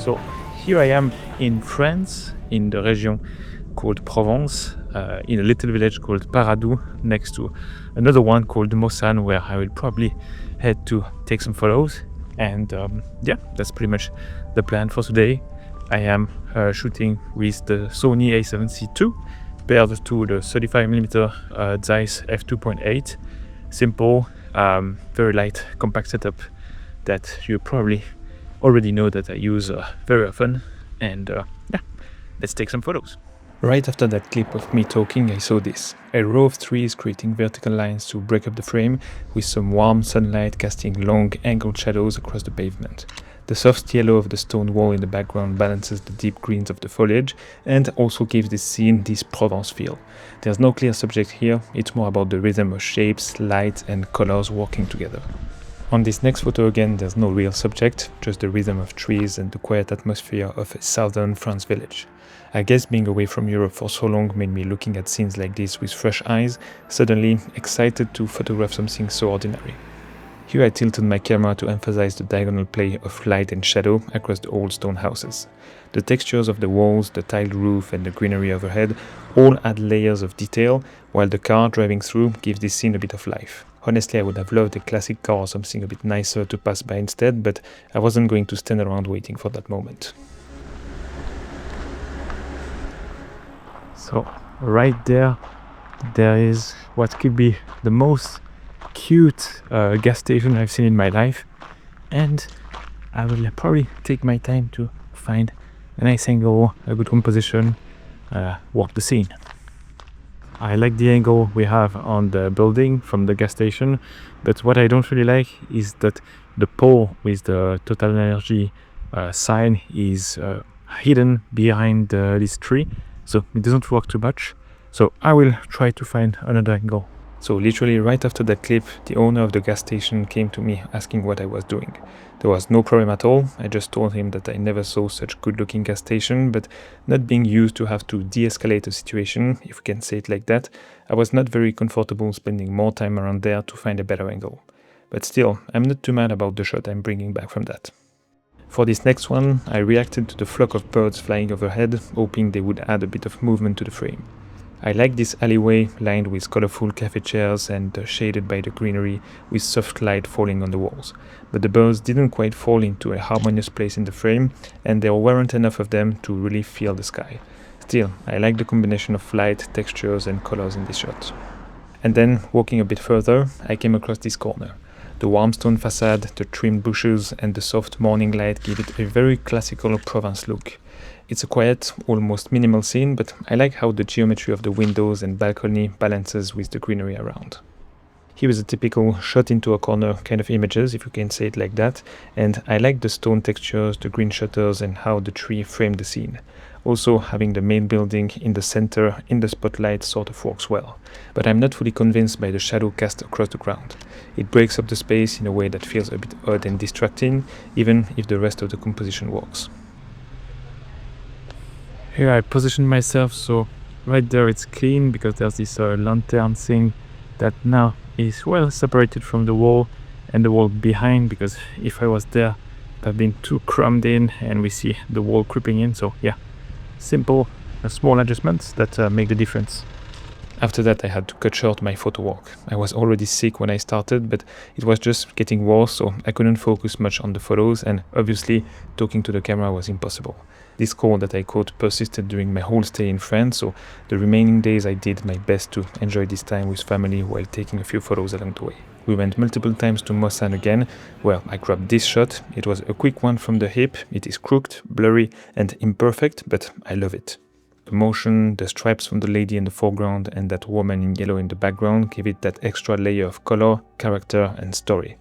So here I am in France, in the region called Provence, in a little village called Paradou, next to another one called Mossane, where I will probably head to take some photos. And that's pretty much the plan for today. I am shooting with the Sony a7C II paired to the 35mm Zeiss f2.8. Simple, very light, compact setup that you probably already know that I use very often. And let's take some photos. Right after that clip of me talking, I saw this. A row of trees creating vertical lines to break up the frame, with some warm sunlight casting long, angled shadows across the pavement. The soft yellow of the stone wall in the background balances the deep greens of the foliage and also gives this scene this Provence feel. There's no clear subject here, it's more about the rhythm of shapes, light and colors working together. On this next photo again, there's no real subject, just the rhythm of trees and the quiet atmosphere of a southern France village. I guess being away from Europe for so long made me looking at scenes like this with fresh eyes, suddenly excited to photograph something so ordinary. Here I tilted my camera to emphasize the diagonal play of light and shadow across the old stone houses. The textures of the walls, the tiled roof and the greenery overhead all add layers of detail, while the car driving through gives this scene a bit of life. Honestly, I would have loved a classic car or something a bit nicer to pass by instead, but I wasn't going to stand around waiting for that moment. So right there is what could be the most cute gas station I've seen in my life, and I will probably take my time to find a nice angle, a good composition, walk the scene. I like the angle we have on the building from the gas station, but what I don't really like is that the pole with the Total Energy sign is hidden behind this tree, so it doesn't work too much. So I will try to find another angle. So literally right after that clip, the owner of the gas station came to me asking what I was doing. There was no problem at all. I just told him that I never saw such good-looking gas station, but not being used to have to de-escalate a situation, if we can say it like that, I was not very comfortable spending more time around there to find a better angle. But still, I'm not too mad about the shot I'm bringing back from that. For this next one, I reacted to the flock of birds flying overhead, hoping they would add a bit of movement to the frame. I like this alleyway lined with colorful cafe chairs and shaded by the greenery with soft light falling on the walls. But the birds didn't quite fall into a harmonious place in the frame, and there weren't enough of them to really fill the sky. Still, I like the combination of light, textures and colors in this shot. And then, walking a bit further, I came across this corner. The warm stone facade, the trimmed bushes and the soft morning light give it a very classical Provence look. It's a quiet, almost minimal scene, but I like how the geometry of the windows and balcony balances with the greenery around. Here is a typical shot into a corner kind of images, if you can say it like that, and I like the stone textures, the green shutters and how the tree framed the scene. Also, having the main building in the center in the spotlight sort of works well, but I'm not fully convinced by the shadow cast across the ground. It breaks up the space in a way that feels a bit odd and distracting, even if the rest of the composition works. Here I position myself so right there it's clean because there's this lantern thing that now is well separated from the wall and the wall behind, because if I was there I've been too crammed in and we see the wall creeping in. So yeah, simple small adjustments that make the difference. After that I had to cut short my photo walk. I was already sick when I started, but it was just getting worse, so I couldn't focus much on the photos, and obviously talking to the camera was impossible. This cold that I caught persisted during my whole stay in France, so the remaining days I did my best to enjoy this time with family while taking a few photos along the way. We went multiple times to Mossane again, where I grabbed this shot. It was a quick one from the hip. It is crooked, blurry and imperfect, but I love it. The motion, the stripes from the lady in the foreground and that woman in yellow in the background give it that extra layer of color, character and story.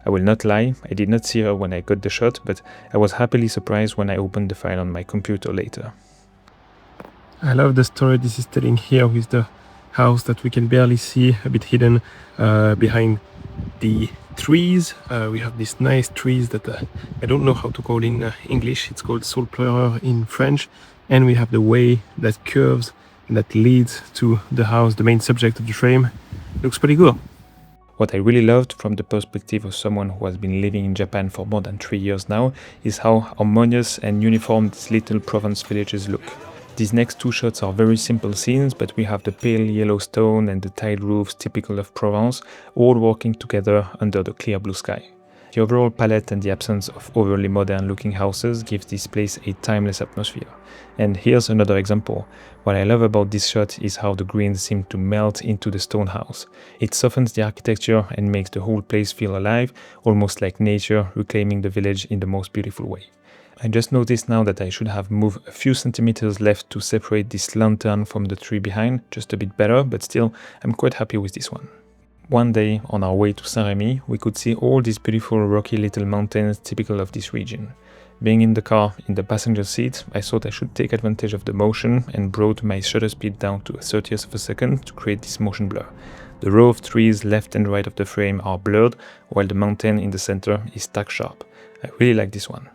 I will not lie, I did not see her when I got the shot, but I was happily surprised when I opened the file on my computer later. I love the story this is telling here with the house that we can barely see, a bit hidden behind the trees. We have these nice trees that I don't know how to call in English, it's called saule-pleureur in French. And we have the way that curves and that leads to the house, the main subject of the frame. Looks pretty cool. What I really loved from the perspective of someone who has been living in Japan for more than 3 years now is how harmonious and uniform these little Provence villages look. These next two shots are very simple scenes, but we have the pale yellow stone and the tiled roofs typical of Provence, all working together under the clear blue sky. The overall palette and the absence of overly modern looking houses gives this place a timeless atmosphere. And here's another example. What I love about this shot is how the greens seem to melt into the stone house. It softens the architecture and makes the whole place feel alive, almost like nature reclaiming the village in the most beautiful way. I just noticed now that I should have moved a few centimeters left to separate this lantern from the tree behind, just a bit better, but still I'm quite happy with this one. One day, on our way to Saint-Rémy, we could see all these beautiful rocky little mountains typical of this region. Being in the car, in the passenger seat, I thought I should take advantage of the motion and brought my shutter speed down to a 30th of a second to create this motion blur. The row of trees left and right of the frame are blurred, while the mountain in the center is tack sharp. I really like this one.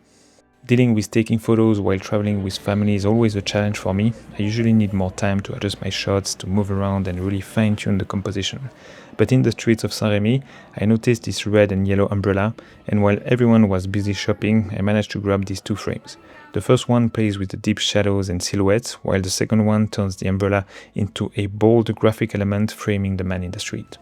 Dealing with taking photos while traveling with family is always a challenge for me. I usually need more time to adjust my shots, to move around and really fine-tune the composition. But in the streets of Saint-Rémy, I noticed this red and yellow umbrella, and while everyone was busy shopping, I managed to grab these two frames. The first one plays with the deep shadows and silhouettes, while the second one turns the umbrella into a bold graphic element framing the man in the street.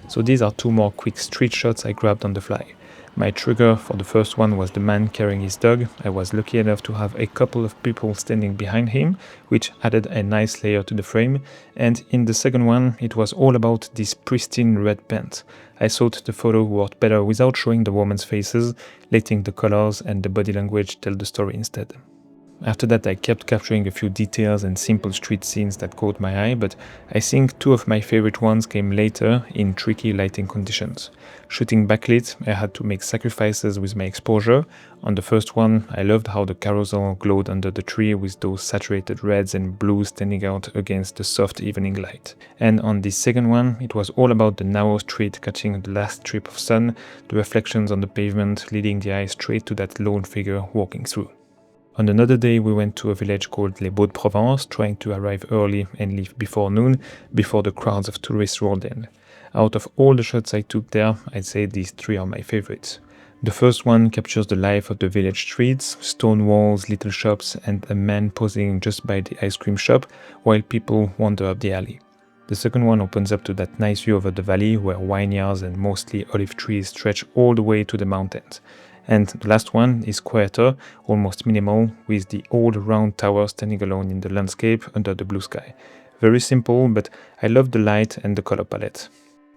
So these are two more quick street shots I grabbed on the fly. My trigger for the first one was the man carrying his dog. I was lucky enough to have a couple of people standing behind him, which added a nice layer to the frame. And in the second one, it was all about this pristine red paint. I thought the photo worked better without showing the women's faces, letting the colors and the body language tell the story instead. After that, I kept capturing a few details and simple street scenes that caught my eye, but I think two of my favorite ones came later in tricky lighting conditions. Shooting backlit, I had to make sacrifices with my exposure. On the first one, I loved how the carousel glowed under the tree with those saturated reds and blues standing out against the soft evening light. And on this second one, it was all about the narrow street catching the last strip of sun, the reflections on the pavement leading the eye straight to that lone figure walking through. On another day, we went to a village called Les Baux-de-Provence, trying to arrive early and leave before noon, before the crowds of tourists rolled in. Out of all the shots I took there, I'd say these three are my favorites. The first one captures the life of the village streets, stone walls, little shops, and a man posing just by the ice cream shop, while people wander up the alley. The second one opens up to that nice view over the valley, where vineyards and mostly olive trees stretch all the way to the mountains. And the last one is quieter, almost minimal, with the old round tower standing alone in the landscape under the blue sky. Very simple, but I love the light and the color palette.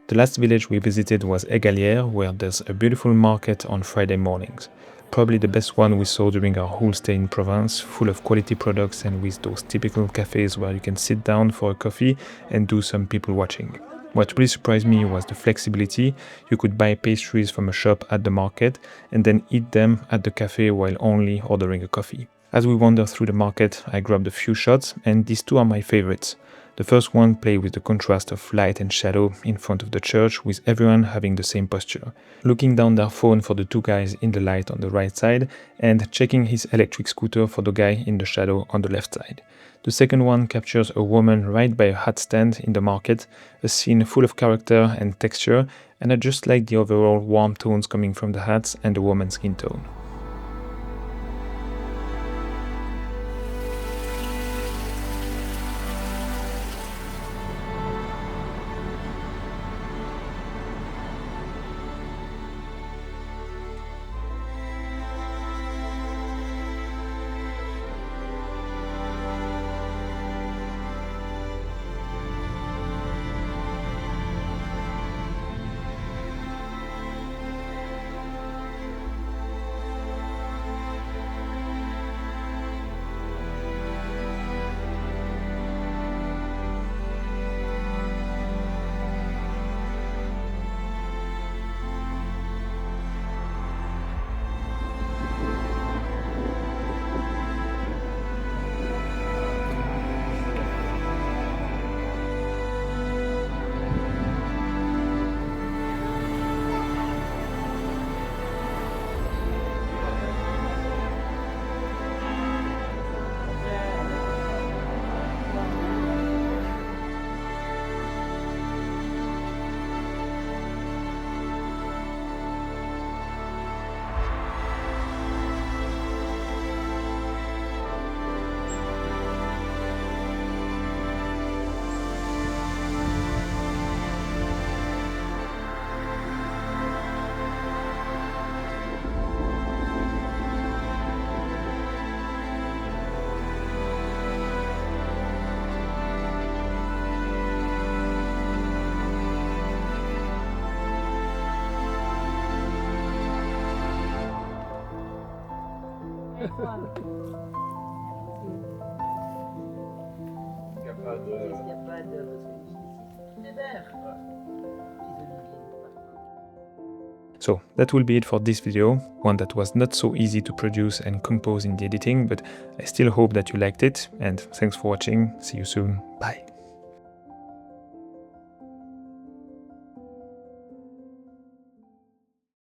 The last village we visited was Égalières, where there's a beautiful market on Friday mornings. Probably the best one we saw during our whole stay in Provence, full of quality products and with those typical cafes where you can sit down for a coffee and do some people watching. What really surprised me was the flexibility. You could buy pastries from a shop at the market and then eat them at the cafe while only ordering a coffee. As we wandered through the market, I grabbed a few shots, and these two are my favorites. The first one played with the contrast of light and shadow in front of the church, with everyone having the same posture, looking down their phone for the two guys in the light on the right side, and checking his electric scooter for the guy in the shadow on the left side. The second one captures a woman right by a hat stand in the market, a scene full of character and texture, and I just like the overall warm tones coming from the hats and the woman's skin tone. So that will be it for this video, one that was not so easy to produce and compose in the editing, but I still hope that you liked it, and thanks for watching. See you soon. Bye.